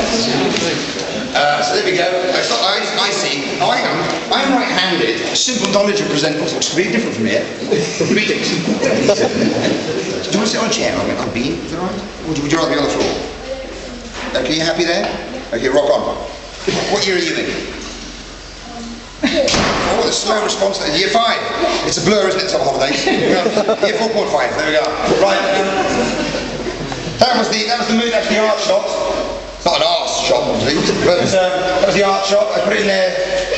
So there we go. I see. Oh, hang on. I'm right-handed. A simple knowledge of present looks completely different from here. Greetings. Do you want to sit on a chair? I'll be. Is that right? Or would you rather be on the floor? Okay, you happy there? Okay, rock on. What year are you in? Oh, the slow response there. Year 5. It's a blur, isn't it? Some holidays. Year 4.5. There we go. Right. That was the mood. That's the art shot. It's not an arse shot, obviously, but that was the art shot. I put it in there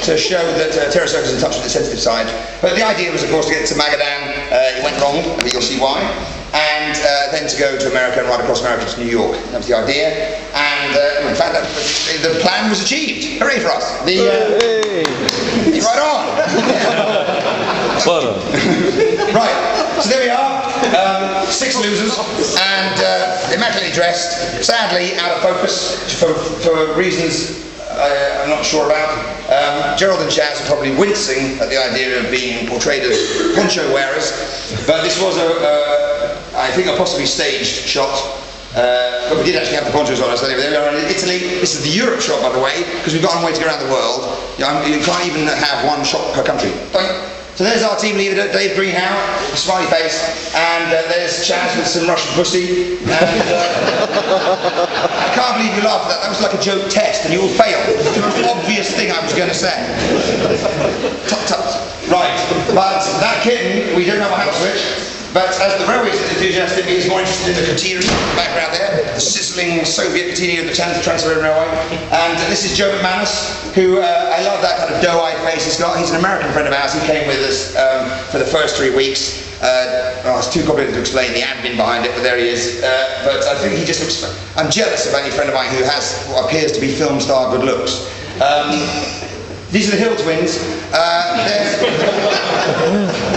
to show that Terra Circa is in touch with the sensitive side. But the idea was, of course, to get to Magadan. It went wrong, but you'll see why. And then to go to America and ride across America to New York. That was the idea. And in fact, the plan was achieved. Hooray for us. Right on. Right. So there we are. 6 losers and immaculately dressed. Sadly, out of focus for reasons I'm not sure about. Gerald and Chaz are probably wincing at the idea of being portrayed as poncho wearers. But this was I think a possibly staged shot. But we did actually have the ponchos on us. Anyway, there we are in Italy. This is the Europe shot, by the way, because we've got a way to go around the world. You can't even have one shot per country. So there's our team leader, Dave Greenhow, a smiley face, and there's Chaz with some Russian pussy. And I can't believe you laughed at that. That was like a joke test, and you all failed. It's the most obvious thing I was going to say. Tut tut. Right, but that kitten, we don't have a house switch. But as the railway enthusiast in me is more interested in the catenary background there, the sizzling Soviet catenary of the Trans-Siberian Railway. And this is Joe McManus, who I love that kind of doe-eyed face he's got. He's an American friend of ours. He came with us for the first 3 weeks. It's too complicated to explain the admin behind it, but there he is. But I think he just looks... I'm jealous of any friend of mine who has what appears to be film star good looks. These are the Hill twins.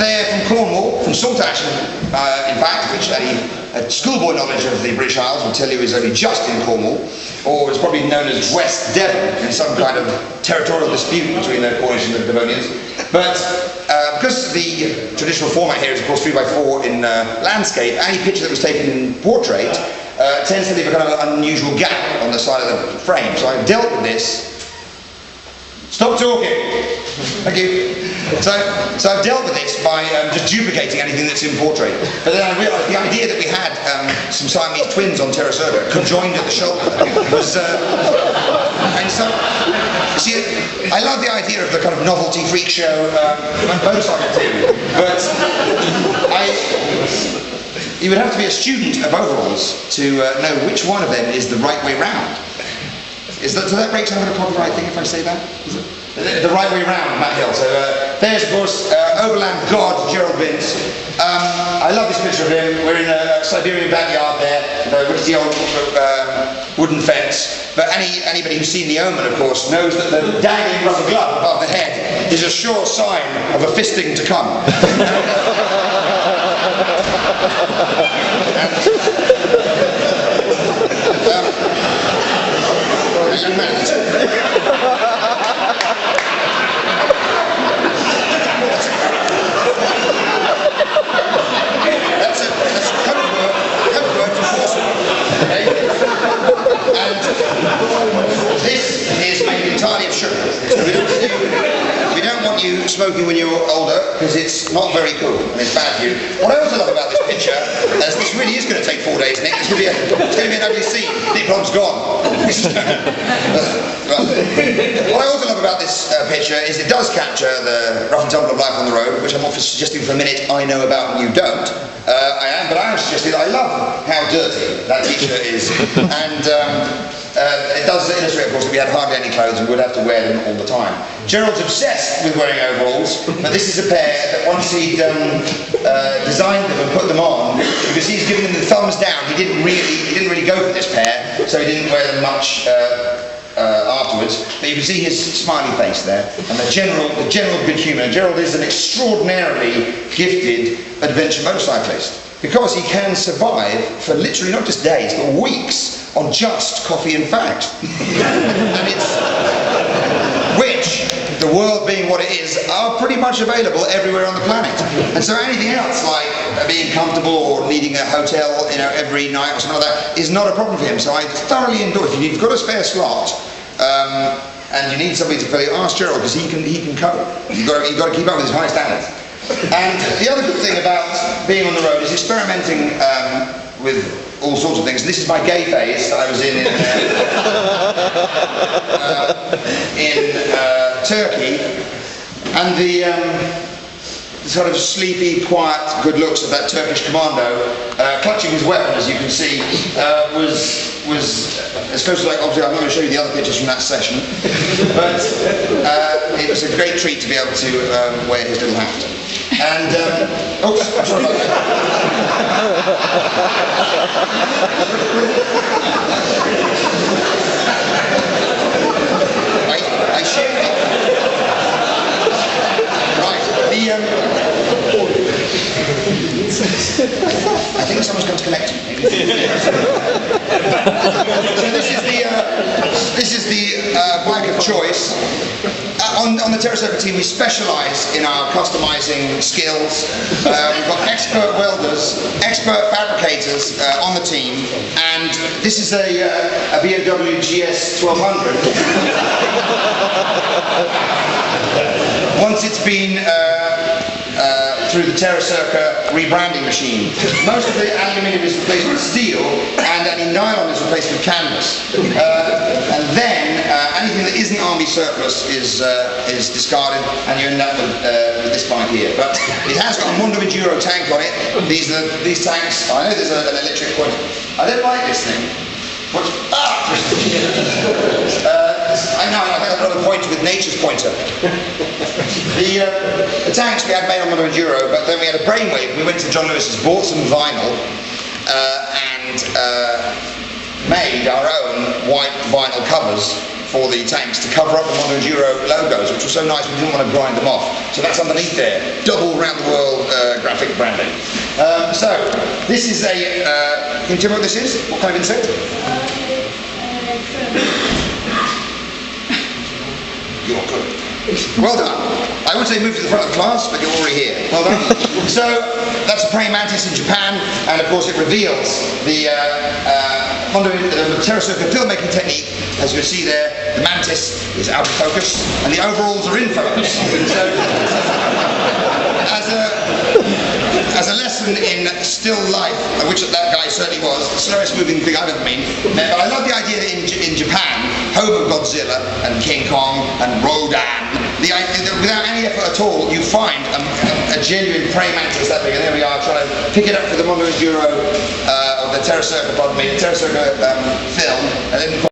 They're from Cornwall, from Saltash, in fact, which a schoolboy knowledge of the British Isles will tell you is only just in Cornwall, or is probably known as West Devon, in some kind of territorial dispute between the Cornish and the Devonians. But because the traditional format here is, of course, 3x4 in landscape, any picture that was taken in portrait tends to leave a kind of unusual gap on the side of the frame. So I've dealt with this. Stop talking. Thank you. So I've dealt with this by just duplicating anything that's in portrait. But then I realised the idea that we had some Siamese twins on Terra Circa conjoined at the shoulder was... and so, see, I love the idea of the kind of novelty freak show. I'm both on it too. But you would have to be a student of overalls to know which one of them is the right way round. So that breaks down a copyright thing if I say that? Is it? The right way round, Matt Hill. So there's, of course, Overland God, Gerald Vince. I love this picture of him. We're in a Siberian backyard there, with the old wooden fence. But anybody who's seen The Omen, of course, knows that the dangling rubber glove above the head is a sure sign of a fisting to come. That's a code word for forceful. Okay? And this is made entirely of sugar. So we don't want you smoking when you're older, because it's not very cool and it's bad for you. What I also love about this picture, as this really is going to take 4 days, Nick, it's going to be an ugly scene. Nick Rob's gone. What I also love about this picture is it does capture the rough and tumble of life on the road, which I'm often suggesting for a minute I know about and you don't. But I am suggesting that I love how dirty that t-shirt is. And it does illustrate, of course, that we had hardly any clothes and would have to wear them all the time. Gerald's obsessed with wearing overalls, but this is a pair that once he'd designed them and put them on, because he's giving them the thumbs down, he didn't really go for this pair, so he didn't wear them much afterwards. But you can see his smiley face there, and the general good humour. Gerald is an extraordinarily gifted adventure motorcyclist, because he can survive for literally not just days, but weeks on just coffee and fact. And which the world being what it is, are pretty much available everywhere on the planet. And so anything else, like being comfortable or needing a hotel, every night or something like that, is not a problem for him. So I thoroughly endorse. If you've got a spare slot, and you need somebody to fill it, ask Gerald, because he can cope. You've got to keep up with his high standards. And the other good thing about being on the road is experimenting with all sorts of things. This is my gay phase that I was in Turkey, and the sort of sleepy, quiet, good looks of that Turkish commando, clutching his weapon, as you can see, was as close as obviously I'm not going to show you the other pictures from that session, but it was a great treat to be able to wear his little hat. And oops, I'm sorry about that. I shared it. Right. I think someone's going to collect it. Maybe. So this is the bike of choice. On the Terra Circa team, we specialise in our customising skills. We've got expert welders, expert fabricators on the team, and this is a BMW GS 1200. Once it's been through the Terra Circa rebranding machine. Most of the aluminium is replaced with steel, and any nylon is replaced with canvas. And then anything that isn't army surplus is discarded, and you end up with this bike here. But it has got a Mondo Enduro tank on it. These tanks. I know there's an electric pointer. I don't like this thing. What? Ah! I know. I think I've got a pointer with nature's pointer. The tanks we had made on Mondo Enduro, but then we had a brainwave. We went to John Lewis's, bought some vinyl, and made our own white vinyl covers for the tanks to cover up the Mondo Enduro logos, which was so nice we didn't want to grind them off. So that's underneath there, double round the world graphic branding. So this is a. Can you tell me what this is? What kind of insect? You're good. Well done. I would say move to the front of the class, but you're already here. Well done. So that's a praying mantis in Japan, and of course it reveals the Terra Circa filmmaking technique. As you can see there, the mantis is out of focus, and the overalls are in focus. So, as a lesson in still life, which that guy certainly was, the slowest moving thing I've ever been. But I love the idea that in Japan, home of Godzilla and King Kong and Rodan, without any effort at all, you find a genuine praying mantis that big. And there we are, trying to pick it up for the Mondo Enduro, or the Terra Circa, pardon me, the Terra Circa film, and then